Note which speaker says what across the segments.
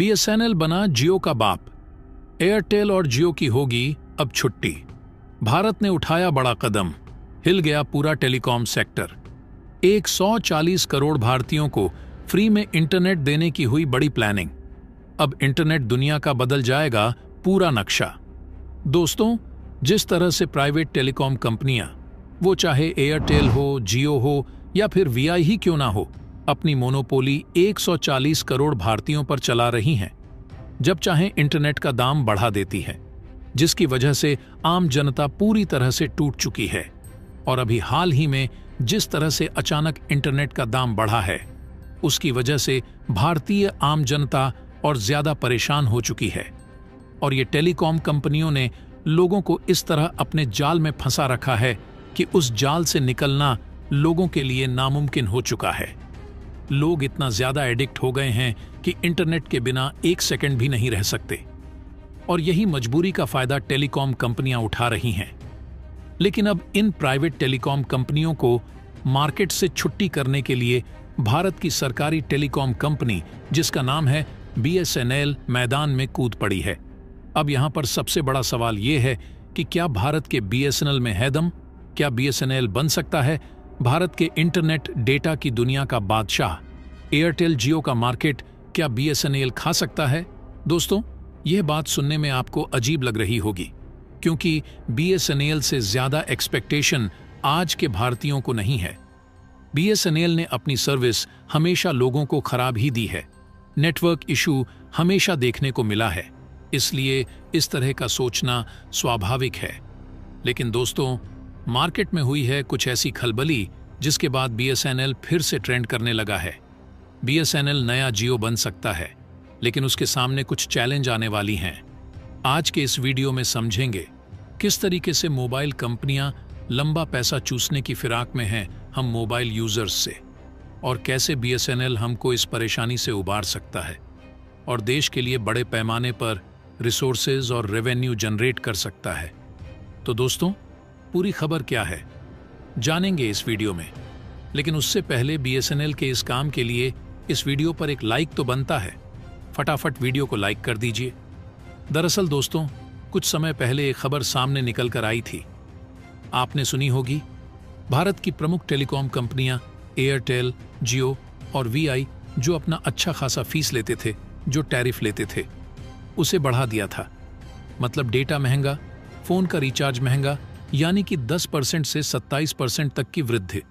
Speaker 1: BSNL बना जियो का बाप। एयरटेल और जियो की होगी अब छुट्टी। भारत ने उठाया बड़ा कदम, हिल गया पूरा टेलीकॉम सेक्टर। 140 करोड़ भारतीयों को फ्री में इंटरनेट देने की हुई बड़ी प्लानिंग। अब इंटरनेट दुनिया का बदल जाएगा पूरा नक्शा। दोस्तों, जिस तरह से प्राइवेट टेलीकॉम कंपनियां, वो चाहे एयरटेल हो, जियो हो या फिर वीआई ही क्यों ना हो, अपनी मोनोपोली 140 करोड़ भारतीयों पर चला रही हैं, जब चाहे इंटरनेट का दाम बढ़ा देती है, जिसकी वजह से आम जनता पूरी तरह से टूट चुकी है। और अभी हाल ही में जिस तरह से अचानक इंटरनेट का दाम बढ़ा है, उसकी वजह से भारतीय आम जनता और ज्यादा परेशान हो चुकी है। और ये टेलीकॉम कंपनियों ने लोगों को इस तरह अपने जाल में फंसा रखा है कि उस जाल से निकलना लोगों के लिए नामुमकिन हो चुका है। लोग इतना ज्यादा एडिक्ट हो गए हैं कि इंटरनेट के बिना एक सेकंड भी नहीं रह सकते। और यही मजबूरी का फायदा टेलीकॉम कंपनियां उठा रही हैं। लेकिन अब इन प्राइवेट टेलीकॉम कंपनियों को मार्केट से छुट्टी करने के लिए भारत की सरकारी टेलीकॉम कंपनी, जिसका नाम है बीएसएनएल, मैदान में कूद पड़ी है। अब यहां पर सबसे बड़ा सवाल यह है कि क्या भारत के बीएसएनएल में है दम? क्या बीएसएनएल बन सकता है भारत के इंटरनेट डेटा की दुनिया का बादशाह? एयरटेल जियो का मार्केट क्या बीएसएनएल खा सकता है? दोस्तों, यह बात सुनने में आपको अजीब लग रही होगी, क्योंकि बीएसएनएल से ज्यादा एक्सपेक्टेशन आज के भारतीयों को नहीं है। बीएसएनएल ने अपनी सर्विस हमेशा लोगों को खराब ही दी है। नेटवर्क इशू हमेशा देखने को मिला है, इसलिए इस तरह का सोचना स्वाभाविक है। लेकिन दोस्तों, मार्केट में हुई है कुछ ऐसी खलबली, जिसके बाद बीएसएनएल फिर से ट्रेंड करने लगा है। बीएसएनएल नया जियो बन सकता है, लेकिन उसके सामने कुछ चैलेंज आने वाली हैं। आज के इस वीडियो में समझेंगे किस तरीके से मोबाइल कंपनियां लंबा पैसा चूसने की फिराक में हैं हम मोबाइल यूजर्स से, और कैसे बीएसएनएल हमको इस परेशानी से उबार सकता है और देश के लिए बड़े पैमाने पर रिसोर्सेज और रेवेन्यू जनरेट कर सकता है। तो दोस्तों, पूरी खबर क्या है जानेंगे इस वीडियो में। लेकिन उससे पहले बीएसएनएल के इस काम के लिए इस वीडियो पर एक लाइक तो बनता है। फटाफट वीडियो को लाइक कर दीजिए। दरअसल दोस्तों, कुछ समय पहले एक खबर सामने निकल कर आई थी, आपने सुनी होगी। भारत की प्रमुख टेलीकॉम कंपनियां एयरटेल, जियो और वीआई, जो अपना अच्छा खासा फीस लेते थे, जो टैरिफ लेते थे, उसे बढ़ा दिया था। मतलब डेटा महंगा, फोन का रिचार्ज महंगा, यानी कि 10% से 27% तक की वृद्धि।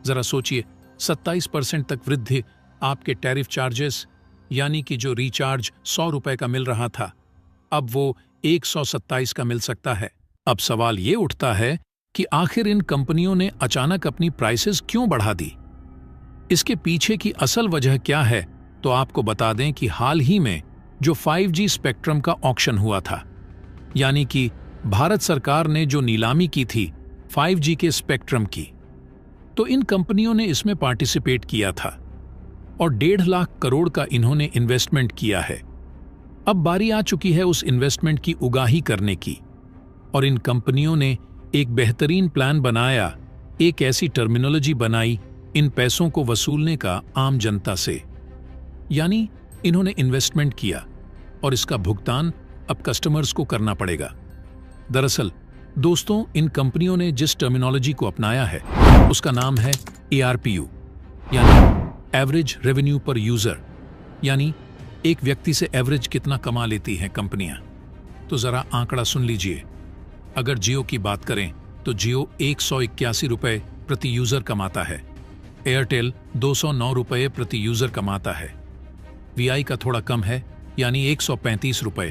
Speaker 1: जरा सोचिए, 27% तक वृद्धि आपके टैरिफ चार्जेस, यानी कि जो रिचार्ज 100 रुपए का मिल रहा था, अब वो 127 का मिल सकता है। अब सवाल ये उठता है कि आखिर इन कंपनियों ने अचानक अपनी प्राइसेस क्यों बढ़ा दी? इसके पीछे की असल वजह क्या है? तो आपको बता दें कि हाल ही में जो 5G स्पेक्ट्रम का ऑक्शन हुआ था, यानी कि भारत सरकार ने जो नीलामी की थी 5G के स्पेक्ट्रम की, तो इन कंपनियों ने इसमें पार्टिसिपेट किया था और 1.5 लाख करोड़ का इन्होंने इन्वेस्टमेंट किया है। अब बारी आ चुकी है उस इन्वेस्टमेंट की उगाही करने की, और इन कंपनियों ने एक बेहतरीन प्लान बनाया, एक ऐसी टर्मिनोलॉजी बनाई इन पैसों को वसूलने का आम जनता से। यानी इन्होंने इन्वेस्टमेंट किया और इसका भुगतान अब कस्टमर्स को करना पड़ेगा। दरअसल दोस्तों, इन कंपनियों ने जिस टर्मिनोलॉजी को अपनाया है उसका नाम है ARPU, यानी एवरेज रेवेन्यू पर यूजर, यानी एक व्यक्ति से एवरेज कितना कमा लेती हैं कंपनियां। तो जरा आंकड़ा सुन लीजिए। अगर जियो की बात करें तो जियो 181 रुपए प्रति यूजर कमाता है, एयरटेल 209 रुपए प्रति यूजर कमाता है, वीआई का थोड़ा कम है, यानी 135 रुपए।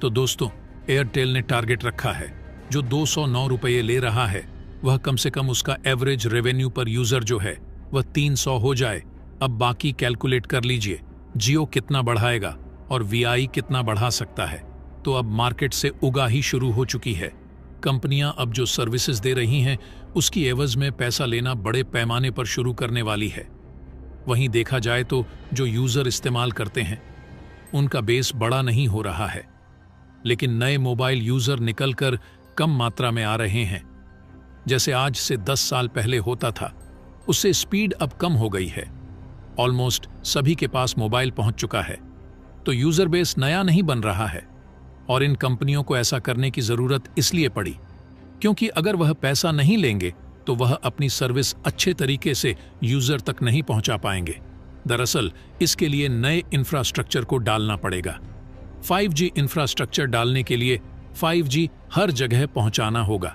Speaker 1: तो दोस्तों, एयरटेल ने टारगेट रखा है, जो 209 रुपये ले रहा है, वह कम से कम उसका एवरेज रेवेन्यू पर यूजर जो है वह 300 हो जाए। अब बाकी कैलकुलेट कर लीजिए, जियो कितना बढ़ाएगा और वीआई कितना बढ़ा सकता है। तो अब मार्केट से उगाही शुरू हो चुकी है। कंपनियां अब जो सर्विसेज दे रही हैं उसकी एवज में पैसा लेना बड़े पैमाने पर शुरू करने वाली है। वहीं देखा जाए तो जो यूजर इस्तेमाल करते हैं उनका बेस बड़ा नहीं हो रहा है, लेकिन नए मोबाइल यूजर निकलकर कम मात्रा में आ रहे हैं। जैसे आज से 10 साल पहले होता था, उससे स्पीड अब कम हो गई है। ऑलमोस्ट सभी के पास मोबाइल पहुंच चुका है। तो यूजर बेस नया नहीं बन रहा है, और इन कंपनियों को ऐसा करने की जरूरत इसलिए पड़ी क्योंकि अगर वह पैसा नहीं लेंगे तो वह अपनी सर्विस अच्छे तरीके से यूजर तक नहीं पहुंचा पाएंगे। दरअसल इसके लिए नए इंफ्रास्ट्रक्चर को डालना पड़ेगा। 5G इंफ्रास्ट्रक्चर डालने के लिए 5G हर जगह पहुंचाना होगा।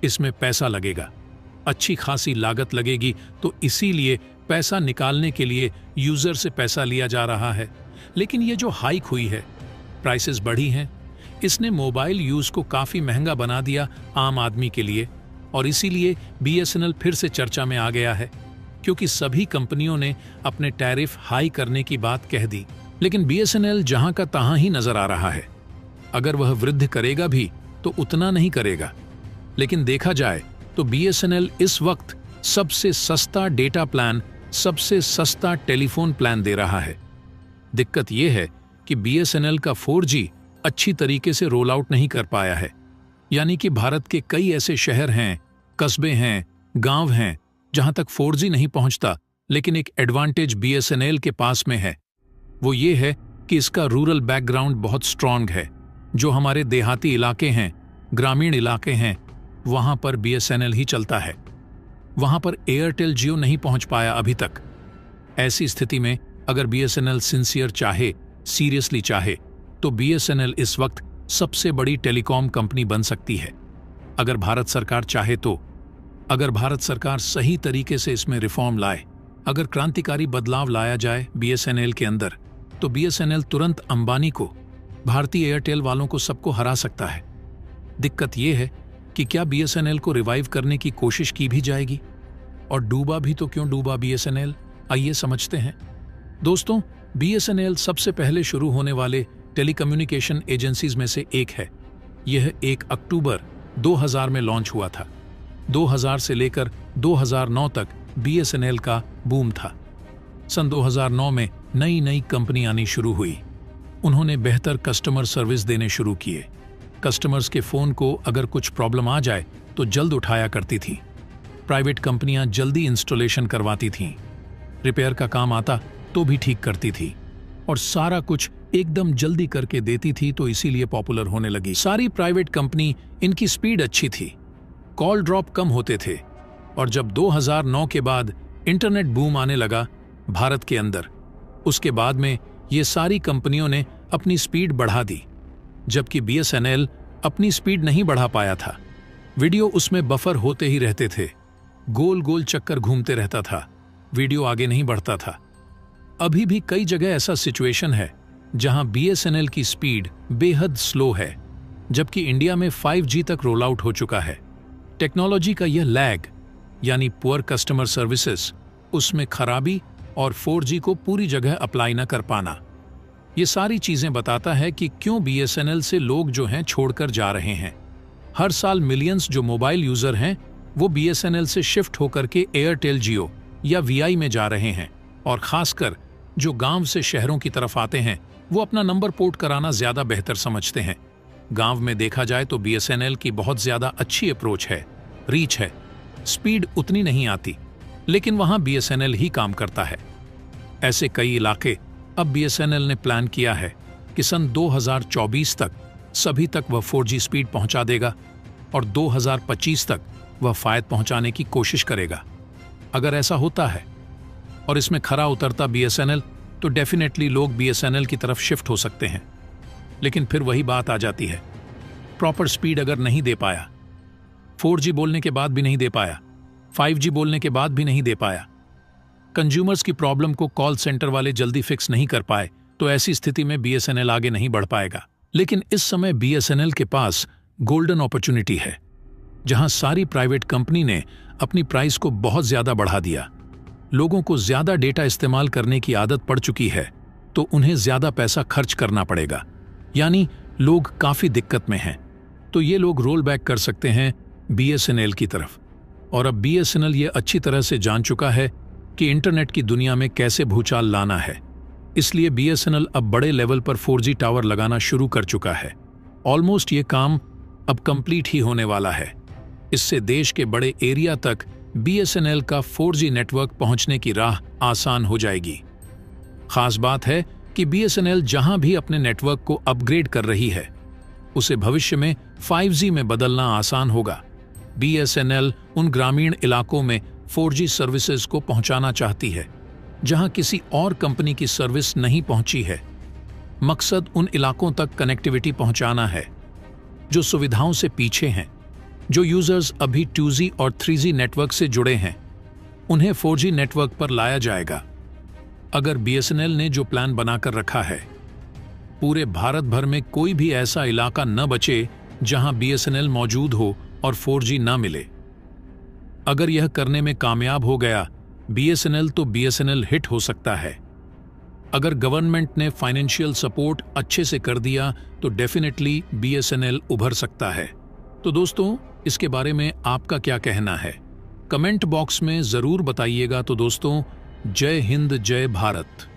Speaker 1: इसमें पैसा लगेगा, अच्छी खासी लागत लगेगी, तो इसीलिए पैसा निकालने के लिए यूजर से पैसा लिया जा रहा है। लेकिन ये जो हाइक हुई है, प्राइसेस बढ़ी हैं, इसने मोबाइल यूज को काफी महंगा बना दिया आम आदमी के लिए, और इसीलिए BSNL फिर से चर्चा में आ गया है क्योंकि सभी कंपनियों ने अपने टैरिफ हाई करने की बात कह दी। लेकिन BSNL जहां का तहां ही नजर आ रहा है। अगर वह वृद्धि करेगा भी तो उतना नहीं करेगा। लेकिन देखा जाए तो BSNL इस वक्त सबसे सस्ता डेटा प्लान, सबसे सस्ता टेलीफोन प्लान दे रहा है। दिक्कत यह है कि BSNL का 4G अच्छी तरीके से रोल आउट नहीं कर पाया है। यानी कि भारत के कई ऐसे शहर हैं, कस्बे हैं, गांव हैं जहां तक 4G नहीं पहुंचता, लेकिन एक एडवांटेज BSNL के पास में है। वो ये है कि इसका रूरल बैकग्राउंड बहुत स्ट्रांग है। जो हमारे देहाती इलाके हैं, ग्रामीण इलाके हैं, वहां पर BSNL ही चलता है। वहां पर एयरटेल जियो नहीं पहुंच पाया अभी तक। ऐसी स्थिति में अगर BSNL सिंसियर चाहे, सीरियसली चाहे, तो BSNL इस वक्त सबसे बड़ी टेलीकॉम कंपनी बन सकती है। अगर भारत सरकार चाहे तो, अगर भारत सरकार सही तरीके से इसमें रिफॉर्म लाए, अगर क्रांतिकारी बदलाव लाया जाए BSNL के अंदर, तो BSNL तुरंत अंबानी को, भारतीय एयरटेल वालों को, सबको हरा सकता है। दिक्कत यह है कि क्या BSNL को रिवाइव करने की कोशिश की भी जाएगी, और डूबा भी तो क्यों डूबा BSNL, आइए समझते हैं। दोस्तों, BSNL सबसे पहले शुरू होने वाले टेलीकम्युनिकेशन एजेंसीज में से एक है। यह 1 अक्टूबर 2000 में लॉन्च हुआ था। 2000 से लेकर 2009 तक BSNL का बूम था। सन 2009 में नई नई कंपनी आनी शुरू हुई। उन्होंने बेहतर कस्टमर सर्विस देने शुरू किए। कस्टमर्स के फोन को अगर कुछ प्रॉब्लम आ जाए तो जल्द उठाया करती थी। प्राइवेट कंपनियां जल्दी इंस्टॉलेशन करवाती थीं। रिपेयर का काम आता तो भी ठीक करती थी, और सारा कुछ एकदम जल्दी करके देती थी, तो इसीलिए पॉपुलर होने लगी। सारी प्राइवेट कंपनी, इनकी स्पीड अच्छी थी, कॉल ड्रॉप कम होते थे। और जब 2009 के बाद इंटरनेट बूम आने लगा भारत के अंदर, उसके बाद में ये सारी कंपनियों ने अपनी स्पीड बढ़ा दी, जबकि BSNL अपनी स्पीड नहीं बढ़ा पाया था। वीडियो उसमें बफर होते ही रहते थे, गोल गोल चक्कर घूमते रहता था, वीडियो आगे नहीं बढ़ता था। अभी भी कई जगह ऐसा सिचुएशन है जहां BSNL की स्पीड बेहद स्लो है, जबकि इंडिया में 5G तक रोल आउट हो चुका है। टेक्नोलॉजी का यह लैग, यानी पुअर कस्टमर सर्विसेज, उसमें खराबी, और 4G को पूरी जगह अप्लाई न कर पाना, ये सारी चीजें बताता है कि क्यों BSNL से लोग जो हैं छोड़कर जा रहे हैं। हर साल मिलियंस जो मोबाइल यूजर हैं वो BSNL से शिफ्ट होकर के एयरटेल जियो या VI में जा रहे हैं, और खासकर जो गांव से शहरों की तरफ आते हैं वो अपना नंबर पोर्ट कराना ज्यादा बेहतर समझते हैं। गांव में देखा जाए तो BSNL की बहुत ज्यादा अच्छी अप्रोच है, रीच है, स्पीड उतनी नहीं आती, लेकिन वहां BSNL ही काम करता है। ऐसे कई इलाके अब BSNL ने प्लान किया है कि सन 2024 तक सभी तक वह 4G स्पीड पहुंचा देगा, और 2025 तक वह फायद पहुंचाने की कोशिश करेगा। अगर ऐसा होता है और इसमें खरा उतरता BSNL, तो डेफिनेटली लोग BSNL की तरफ शिफ्ट हो सकते हैं। लेकिन फिर वही बात आ जाती है, प्रॉपर स्पीड अगर नहीं दे पाया, 4G बोलने के बाद भी नहीं दे पाया, 5G बोलने के बाद भी नहीं दे पाया, कंज्यूमर्स की प्रॉब्लम को कॉल सेंटर वाले जल्दी फिक्स नहीं कर पाए, तो ऐसी स्थिति में BSNL आगे नहीं बढ़ पाएगा। लेकिन इस समय BSNL के पास गोल्डन अपॉर्चुनिटी है, जहां सारी प्राइवेट कंपनी ने अपनी प्राइस को बहुत ज्यादा बढ़ा दिया। लोगों को ज्यादा डेटा इस्तेमाल करने की आदत पड़ चुकी है, तो उन्हें ज्यादा पैसा खर्च करना पड़ेगा, यानी लोग काफी दिक्कत में हैं। तो ये लोग रोल बैक कर सकते हैं BSNL की तरफ। और अब BSNL ये अच्छी तरह से जान चुका है कि इंटरनेट की दुनिया में कैसे भूचाल लाना है, इसलिए BSNL अब बड़े लेवल पर 4G टावर लगाना शुरू कर चुका है। ऑलमोस्ट ये काम अब कंप्लीट ही होने वाला है। इससे देश के बड़े एरिया तक BSNL का 4G नेटवर्क पहुंचने की राह आसान हो जाएगी। खास बात है कि बीएसएनएल जहां भी अपने नेटवर्क को अपग्रेड कर रही है उसे भविष्य में 5G में बदलना आसान होगा। बीएसएनएल उन ग्रामीण इलाकों में 4G सर्विसेज को पहुंचाना चाहती है जहां किसी और कंपनी की सर्विस नहीं पहुंची है। मकसद उन इलाकों तक कनेक्टिविटी पहुंचाना है जो सुविधाओं से पीछे हैं। जो यूजर्स अभी 2G और 3G नेटवर्क से जुड़े हैं उन्हें 4G नेटवर्क पर लाया जाएगा। अगर बीएसएनएल ने जो प्लान बनाकर रखा है, पूरे भारत भर में कोई भी ऐसा इलाका न बचे जहां बीएसएनएल मौजूद हो और 4G न मिले। अगर यह करने में कामयाब हो गया बीएसएनएल तो बीएसएनएल हिट हो सकता है। अगर गवर्नमेंट ने फाइनेंशियल सपोर्ट अच्छे से कर दिया तो डेफिनेटली बीएसएनएल उभर सकता है। तो दोस्तों, इसके बारे में आपका क्या कहना है? कमेंट बॉक्स में जरूर बताइएगा। तो दोस्तों, जय हिंद, जय भारत।